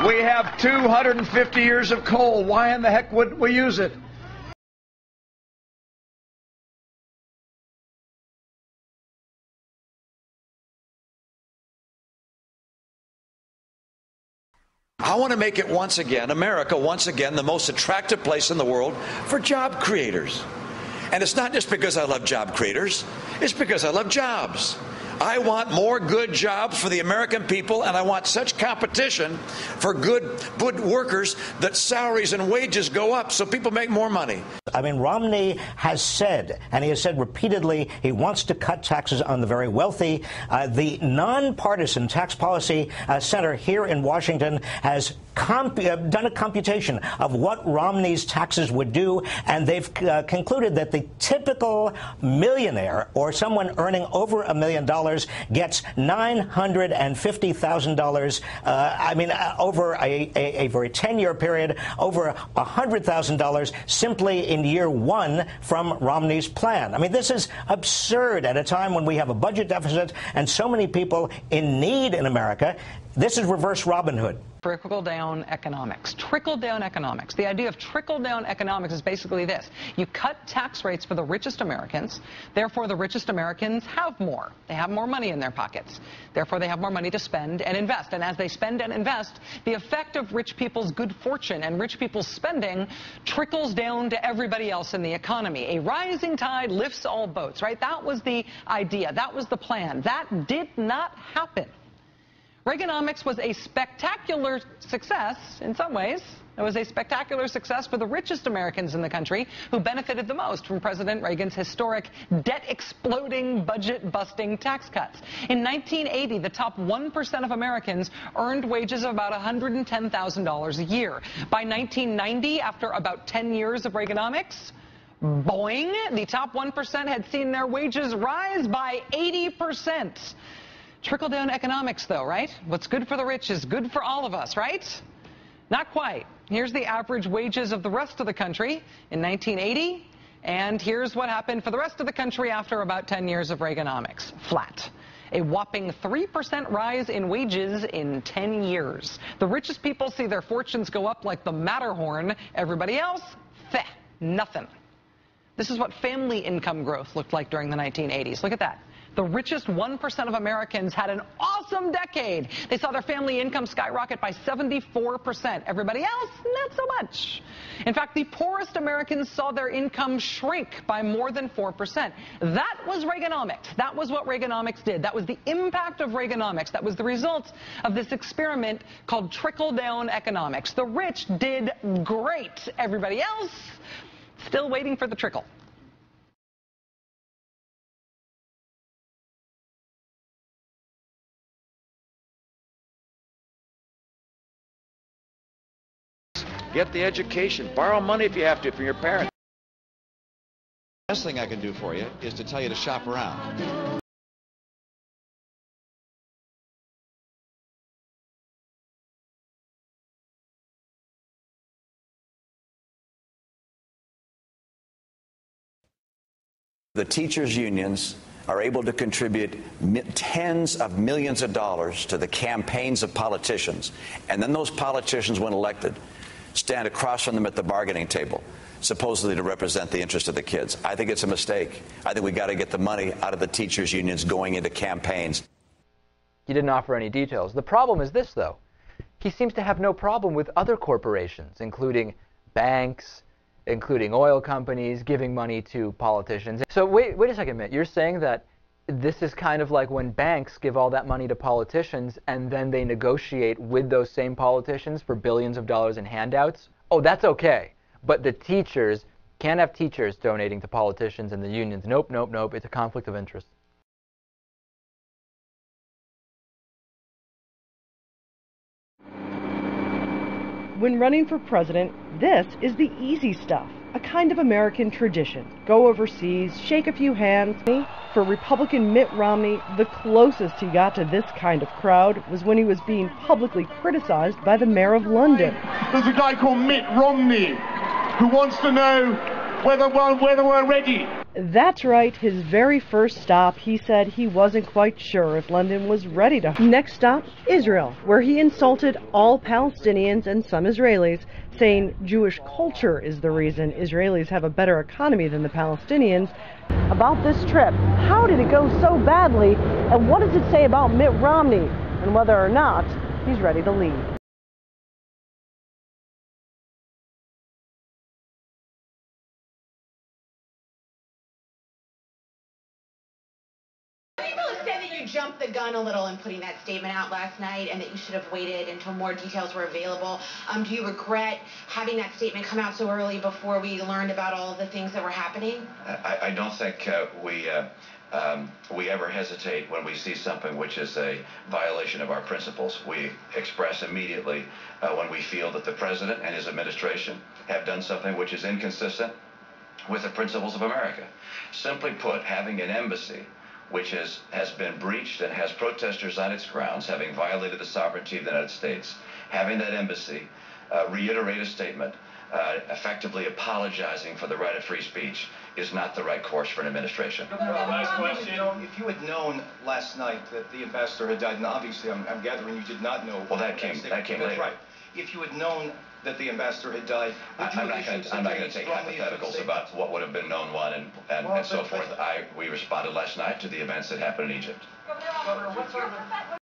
We have 250 years of coal. Why in the heck wouldn't we use it? I want to make it once again, America, once again, the most attractive place in the world for job creators. And it's not just because I love job creators, it's because I love jobs. I want more good jobs for the American people, and I want such competition for good workers that salaries and wages go up so people make more money. I mean, Romney has said, and he has said repeatedly, he wants to cut taxes on the very wealthy. The nonpartisan tax policy center here in Washington has done a computation of what Romney's taxes would do, and they've concluded that the typical millionaire or someone earning over $1 million gets $950,000. Over a very 10-year period, over $100,000 simply in year one from Romney's plan. I mean, this is absurd at a time when we have a budget deficit and so many people in need in America. This is reverse Robin Hood. Trickle-down economics. Trickle-down economics. The idea of trickle-down economics is basically this. You cut tax rates for the richest Americans. Therefore, the richest Americans have more. They have more money in their pockets. Therefore, they have more money to spend and invest. And as they spend and invest, the effect of rich people's good fortune and rich people's spending trickles down to everybody else in the economy. A rising tide lifts all boats, right? That was the idea. That was the plan. That did not happen. Reaganomics was a spectacular success in some ways. It was a spectacular success for the richest Americans in the country who benefited the most from President Reagan's historic debt-exploding, budget-busting tax cuts. In 1980, the top 1% of Americans earned wages of about $110,000 a year. By 1990, after about 10 years of Reaganomics, boing, the top 1% had seen their wages rise by 80%. Trickle-down economics, though, right? What's good for the rich is good for all of us, right? Not quite. Here's the average wages of the rest of the country in 1980, and here's what happened for the rest of the country after about 10 years of Reaganomics. Flat. A whopping 3% rise in wages in 10 years. The richest people see their fortunes go up like the Matterhorn. Everybody else, nothing. This is what family income growth looked like during the 1980s. Look at that. The richest 1% of Americans had an awesome decade. They saw their family income skyrocket by 74%. Everybody else, not so much. In fact, the poorest Americans saw their income shrink by more than 4%. That was Reaganomics. That was what Reaganomics did. That was the impact of Reaganomics. That was the result of this experiment called trickle-down economics. The rich did great. Everybody else, still waiting for the trickle. Get the education. Borrow money if you have to from your parents. The best thing I can do for you is to tell you to shop around. The teachers' unions are able to contribute tens of millions of dollars to the campaigns of politicians. And then those politicians, when elected, stand across from them at the bargaining table, supposedly to represent the interest of the kids. I think it's a mistake. I think we got to get the money out of the teachers' unions going into campaigns. He didn't offer any details. The problem is this, though. He seems to have no problem with other corporations, including banks, including oil companies, giving money to politicians. So wait a second, Mitt. You're saying that this is kind of like when banks give all that money to politicians and then they negotiate with those same politicians for billions of dollars in handouts? Oh, that's okay. But the teachers, can't have teachers donating to politicians and the unions. Nope, nope, nope. It's a conflict of interest. When running for president, this is the easy stuff, a kind of American tradition. Go overseas, shake a few hands. For Republican Mitt Romney, the closest he got to this kind of crowd was when he was being publicly criticized by the mayor of London. There's a guy called Mitt Romney who wants to know whether we're ready. That's right, his very first stop, he said he wasn't quite sure if London was ready to. Next stop, Israel, where he insulted all Palestinians and some Israelis, saying Jewish culture is the reason Israelis have a better economy than the Palestinians. About this trip, how did it go so badly, and what does it say about Mitt Romney, and whether or not he's ready to leave? You jumped the gun a little in putting that statement out last night, and that you should have waited until more details were available. Do you regret having that statement come out so early before we learned about all of the things that were happening? I don't think we ever hesitate when we see something which is a violation of our principles. We express immediately when we feel that the president and his administration have done something which is inconsistent with the principles of America. Simply put, having an embassy which has been breached and has protesters on its grounds, having violated the sovereignty of the United States, having that embassy reiterate a statement effectively apologizing for the right of free speech is not the right course for an administration. Last question. If you had known last night that the ambassador had died, and obviously I'm gathering you did not know. Well, that came later. That's right. If you had known that the ambassador had died, I'm not going to take hypotheticals about what would have been known when and so forth. We responded last night to the events that happened in Egypt. Governor, what sort of